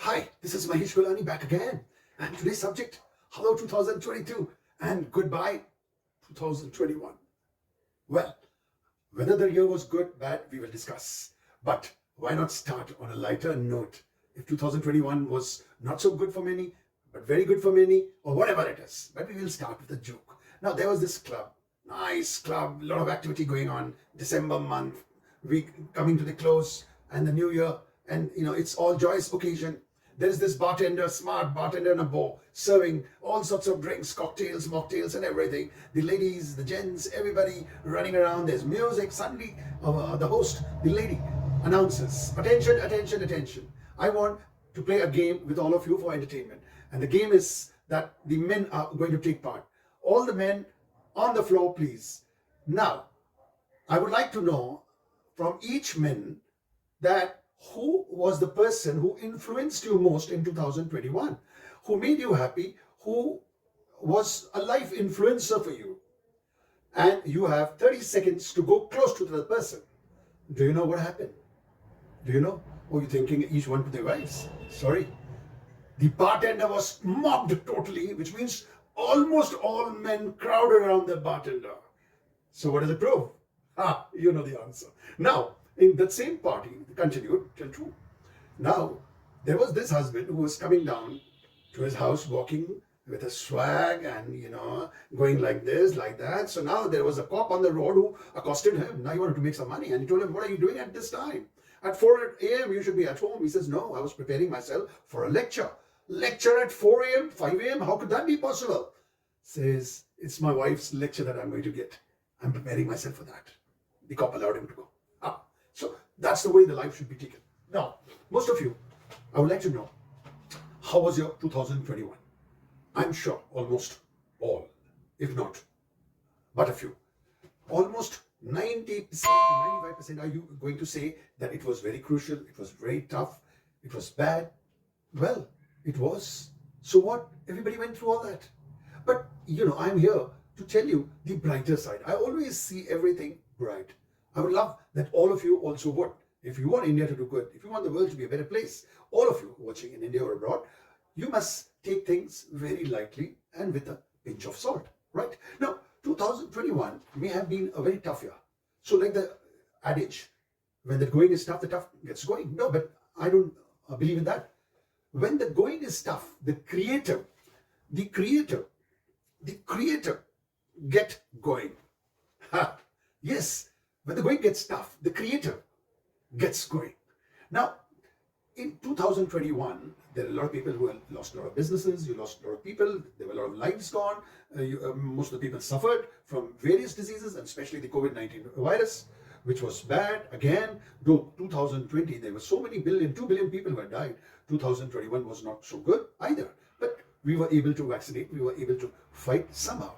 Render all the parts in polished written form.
Hi, this is Mahesh Gulani back again. And today's subject, hello 2022 and goodbye 2021. Well, whether the year was good, bad, we will discuss. But why not start on a lighter note? If 2021 was not so good for many, but very good for many, or whatever it is. But we will start with a joke. Now, there was this club, nice club, a lot of activity going on, December month, week coming to the close, and the new year, and it's all joyous occasion. There is this bartender, smart bartender in a bar, serving all sorts of drinks, cocktails, mocktails, and everything. The ladies, the gents, everybody running around. There's music. Suddenly, the host, the lady, announces, attention, attention, attention. I want to play a game with all of you for entertainment. And the game is that the men are going to take part. All the men on the floor, please. Now, I would like to know from each man that who was the person who influenced you most in 2021, who made you happy, who was a life influencer for you. And you have 30 seconds to go close to the person. Do you know what happened? Do you know? Oh, you're thinking each one to their wives. Sorry. The bartender was mobbed totally, which means almost all men crowd around the bartender. So what does it prove? You know the answer. Now, in that same party, continued till 2. Now, there was this husband who was coming down to his house walking with a swag and, going like this, like that. So now there was a cop on the road who accosted him. Now he wanted to make some money. And he told him, what are you doing at this time? At 4 a.m. you should be at home. He says, no, I was preparing myself for a lecture. Lecture at 4 a.m., 5 a.m.? How could that be possible? Says, it's my wife's lecture that I'm going to get. I'm preparing myself for that. The cop allowed him to go. So that's the way the life should be taken. Now, most of you, I would like to know, how was your 2021? I'm sure almost all, if not, but a few, almost 90% to 95% are you going to say that it was very crucial, it was very tough, it was bad? Well, it was. So what? Everybody went through all that. But, I'm here to tell you the brighter side. I always see everything bright. I would love that all of you also would. If you want India to do good, if you want the world to be a better place, all of you watching in India or abroad, you must take things very lightly and with a pinch of salt, right? Now, 2021 may have been a very tough year. So like the adage, when the going is tough, the tough gets going. No, but I don't believe in that. When the going is tough, the creator get going. Yes. When the going gets tough, the creator gets going. Now, in 2021, there are a lot of people who lost a lot of businesses, you lost a lot of people, there were a lot of lives gone, most of the people suffered from various diseases, and especially the COVID-19 virus, which was bad. Again, though 2020, there were so many 2 billion people who had died, 2021 was not so good either. But we were able to vaccinate, we were able to fight somehow.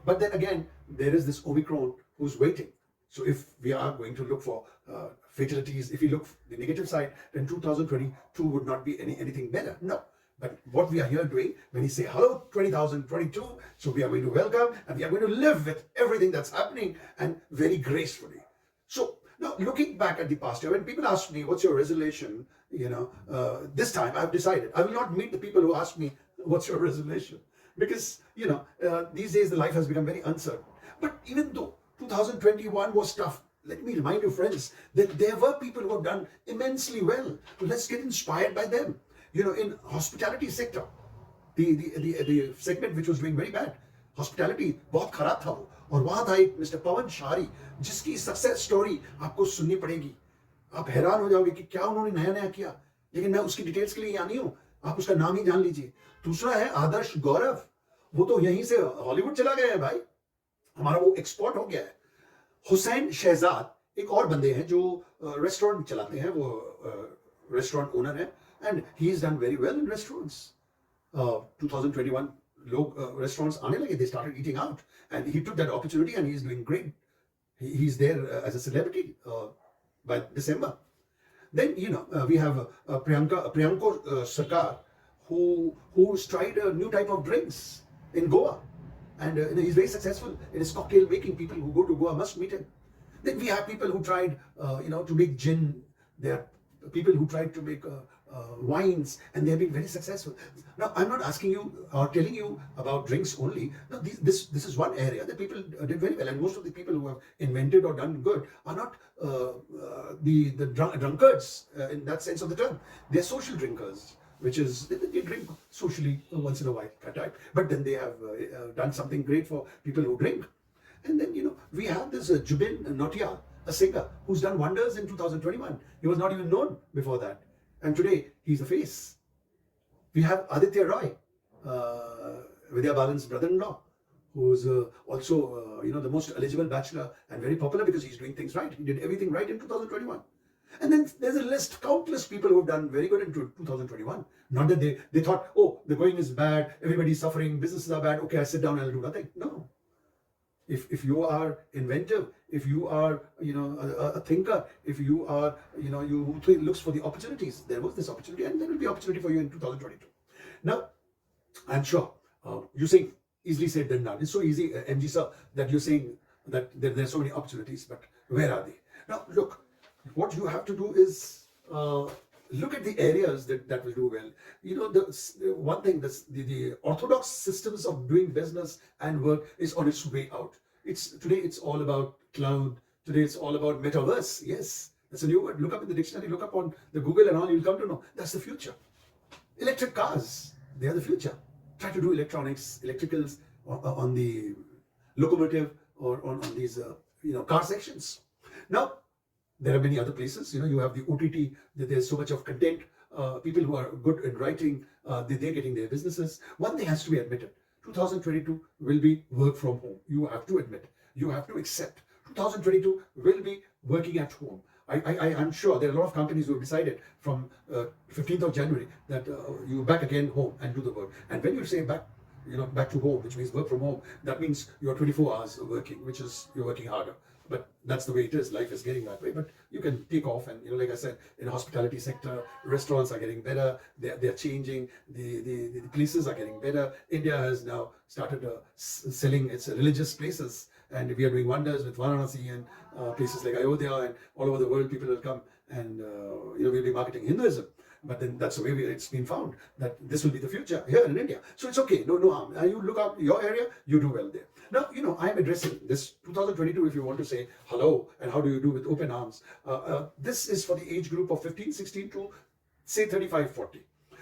But then again, there is this Omicron who's waiting. So if we are going to look for fatalities, if we look the negative side, then 2022 would not be anything better. No. But what we are here doing, when we say, hello, 2022, so we are going to welcome and we are going to live with everything that's happening and very gracefully. So now looking back at the past year, when people ask me, what's your resolution? This time I've decided I will not meet the people who ask me, what's your resolution? Because, these days the life has become very uncertain. But even though 2021 was tough, let me remind you, friends, that there were people who have done immensely well. Let's get inspired by them. In hospitality sector, the segment which was doing very bad, hospitality, बहुत खराब था वो. और वहाँ था एक Mr. पवन शारी, जिसकी सक्सेस स्टोरी आपको सुननी पड़ेगी. आप हैरान हो जाओगे कि क्या उन्होंने नया नया किया. लेकिन मैं उसकी डिटेल्स के लिए यहाँ नहीं हूँ. आप उसका नाम ही जान लीजिए. दूसरा है आदर्श गौरव. वो तो यहीं से हॉलीवुड चला गया है भाई. हमारा वो एक्सपोर्ट हो गया है. हुसैन शहजाद एक और बंदे हैं जो रेस्टोरेंट चलाते हैं, वो रेस्टोरेंट ओनर है, and he is done very well in restaurants. 2021 लोग रेस्टोरेंट्स आने लगे, they started eating out and he took that opportunity and he is doing great. He is there as a celebrity by December. Then we have Priyanko Sarkar, who's tried a new type of drinks in Goa. And he's very successful in his cocktail making. People who go to Goa must meet him. Then we have people who tried, to make gin. There are people who tried to make wines, and they've been very successful. Now, I'm not asking you or telling you about drinks only. No, this is one area that people did very well, and most of the people who have invented or done good are not the drunkards in that sense of the term. They're social drinkers, which is they drink socially once in a while, type. But then they have done something great for people who drink. And then, we have this Jubin Notia, a singer who's done wonders in 2021. He was not even known before that. And today, he's a face. We have Aditya Roy, Vidya Balan's brother-in-law, who's also, the most eligible bachelor and very popular because he's doing things right. He did everything right in 2021. And then there's a list, countless people who have done very good in 2021. Not that they thought, oh, the going is bad, everybody's suffering, businesses are bad, okay, I sit down and I'll do nothing. No. If you are inventive, if you are a thinker, if you are you looks for the opportunities, there was this opportunity, and there will be opportunity for you in 2022. Now, I'm sure you're saying easily said than done. It's so easy, MG sir, that you're saying that there's so many opportunities, but where are they? Now, look, what you have to do is look at the areas that will do well. The one thing, the orthodox systems of doing business and work is on its way out. Today it's all about cloud. Today it's all about metaverse. Yes, that's a new word. Look up in the dictionary, look up on the Google and all, you'll come to know that's the future. Electric cars, they are the future. Try to do electronics, electricals on the locomotive or on these car sections. Now, there are many other places. You have the OTT. There's so much of content. People who are good in writing, they're getting their businesses. One thing has to be admitted. 2022 will be work from home. You have to admit. You have to accept. 2022 will be working at home. I'm sure there are a lot of companies who have decided from 15th of January that you back again home and do the work. And when you say back to home, which means work from home, that means you're 24 hours working, which is you're working harder. But that's the way it is. Life is getting that way. But you can take off, and like I said, in the hospitality sector, restaurants are getting better. They're changing. The places are getting better. India has now started selling its religious places, and we are doing wonders with Varanasi and places like Ayodhya, and all over the world people will come and we'll be marketing Hinduism. But then that's the way it's been found that this will be the future here in India. So it's okay, no harm. You look up your area, you do well there. Now, I'm addressing this 2022, if you want to say hello and how do you do with open arms. This is for the age group of 15, 16 to say 35, 40.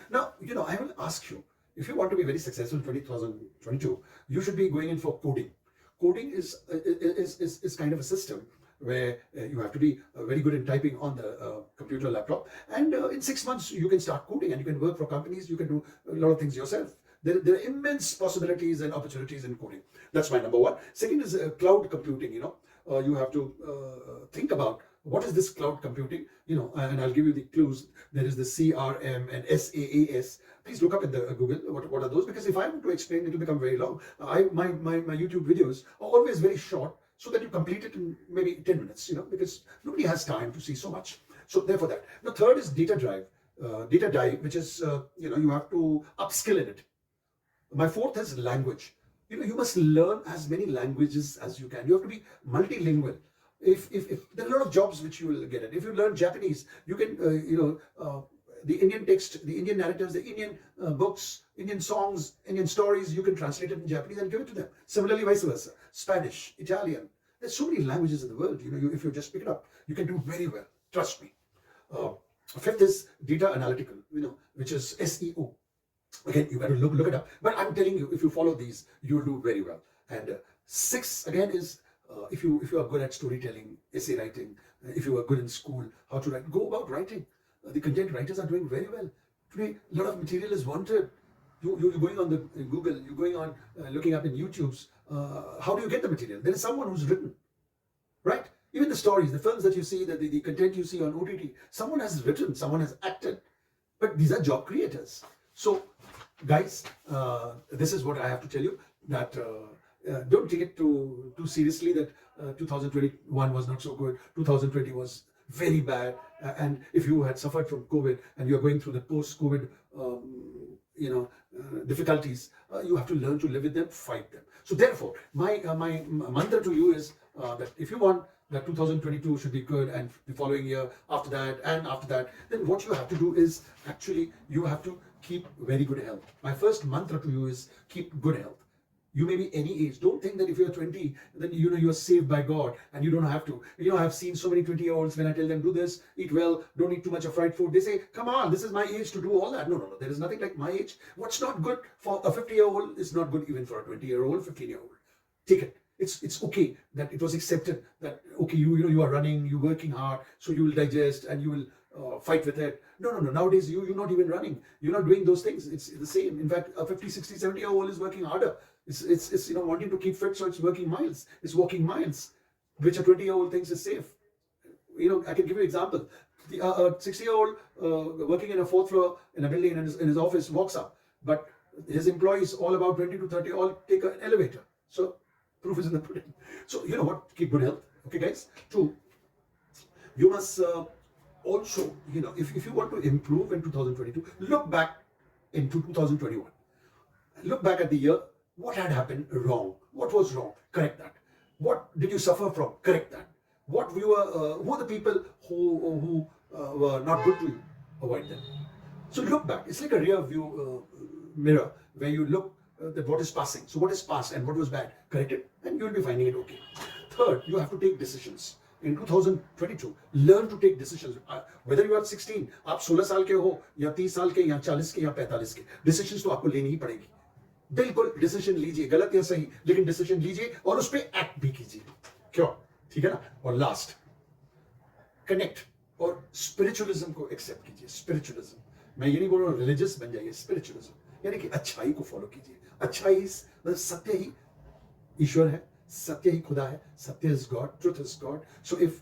Now, I will ask you, if you want to be very successful in 2022, you should be going in for coding. Coding is kind of a system where you have to be very good in typing on the computer laptop, and in 6 months you can start coding and you can work for companies, you can do a lot of things yourself. There are immense possibilities and opportunities in coding. That's my number one. Second is cloud computing. You have to think about what is this cloud computing, and I'll give you the clues. There is the CRM and SaaS. Please look up in the Google what are those, because if I were to explain, it will become very long. My YouTube videos are always very short, so that you complete it in maybe 10 minutes, because nobody has time to see so much. So therefore that. The third is data dive, which is, you have to upskill in it. My fourth is language. You must learn as many languages as you can. You have to be multilingual. If there are a lot of jobs which you will get it. If you learn Japanese, you can, the Indian text, the Indian narratives, the Indian books, Indian songs, Indian stories, you can translate it in Japanese and give it to them. Similarly, vice versa. Spanish, Italian. There's so many languages in the world. If you just pick it up, you can do very well. Trust me. Fifth is data analytical, which is SEO. Again, you got to look it up. But I'm telling you, if you follow these, you'll do very well. And six, again, is if you are good at storytelling, essay writing, if you are good in school, how to write, go about writing. The content writers are doing very well. Today, a lot of material is wanted. You're going on the Google, you're going on looking up in YouTube's. How do you get the material? There is someone who's written, right? Even the stories, the films that you see, the content you see on OTT, someone has written, someone has acted. But these are job creators. So, guys, this is what I have to tell you, that don't take it too seriously that 2021 was not so good, 2020 was very bad, and if you had suffered from COVID and you're going through the post-COVID difficulties, you have to learn to live with them, fight them. So therefore, my mantra to you is that if you want that 2022 should be good, and the following year, after that, and after that, then what you have to do is actually you have to keep very good health. My first mantra to you is keep good health. You may be any age. Don't think that if you're 20, then you are saved by God and you don't have to. I've seen so many 20-year-olds when I tell them do this, eat well, don't eat too much of fried food. They say, come on, this is my age to do all that. No, no, no. There is nothing like my age. What's not good for a 50-year-old is not good even for a 20-year-old, 15-year-old. Take it. It's okay that it was accepted that okay, you are running, you're working hard, so you will digest and you will fight with it. No, no, no. Nowadays you're not even running. You're not doing those things. It's the same. In fact, a 50, 60, 70-year-old is working harder. It's wanting to keep fit, so it's working miles. It's walking miles, which a 20-year-old thinks is safe. I can give you an example. The 60-year-old working in a fourth floor in a building in his office walks up, but his employees, all about 20 to 30, all take an elevator. So proof is in the pudding. So you know what? Keep good health. Okay, guys. Two, you must also, if you want to improve in 2022, look back into 2021. Look back at the year. What had happened wrong? What was wrong? Correct that. What did you suffer from? Correct that. Who are the people who were not good to you? Avoid them. So look back. It's like a rear view mirror where you look at what is passing. So what is past and what was bad? Correct it, and you will be finding it okay. Third, you have to take decisions. In 2022, learn to take decisions. Whether you are 16, आप 16 साल के हो या 30 साल के या 40 के या 45 के, decisions तो आपको लेनी ही पड़ेगी. बिल्कुल डिसीजन लीजिए, गलत या सही, लेकिन डिसीजन लीजिए और उस पर एक्ट भी कीजिए. क्यों? ठीक है ना? और लास्ट, कनेक्ट और स्पिरिचुअलिज्म को एक्सेप्ट कीजिए. स्पिरिचुअलिज्म, मैं ये नहीं बोल रहा हूँ रिलीजियस बन जाइए, स्पिरिचुअलिज्म यानी कि अच्छाई को फॉलो कीजिए. अच्छाई मतलब सत्य ही ईश्वर है, सत्य ही खुदा है, सत्य is God, truth is God. So if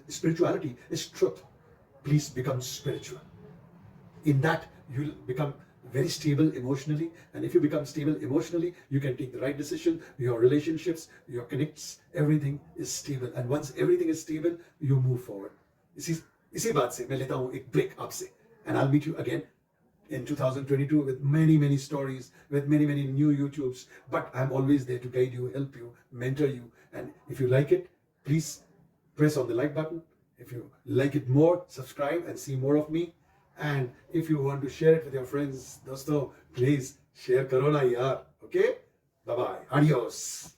spirituality is truth, please become spiritual. In that, you'll become very stable emotionally, and if you become stable emotionally, you can take the right decision. Your relationships, your connects, everything is stable, and once everything is stable, you move forward. इसी बात से मैं लेता हूँ एक break आपसे, and I'll meet you again in 2022 with many stories, with many new YouTubes. But I'm always there to guide you, help you, mentor you. And if you like it, please press on the like button. If you like it more, subscribe and see more of me. And if you want to share it with your friends, dosto, please share karo na yaar. Okay? Bye bye. Adios.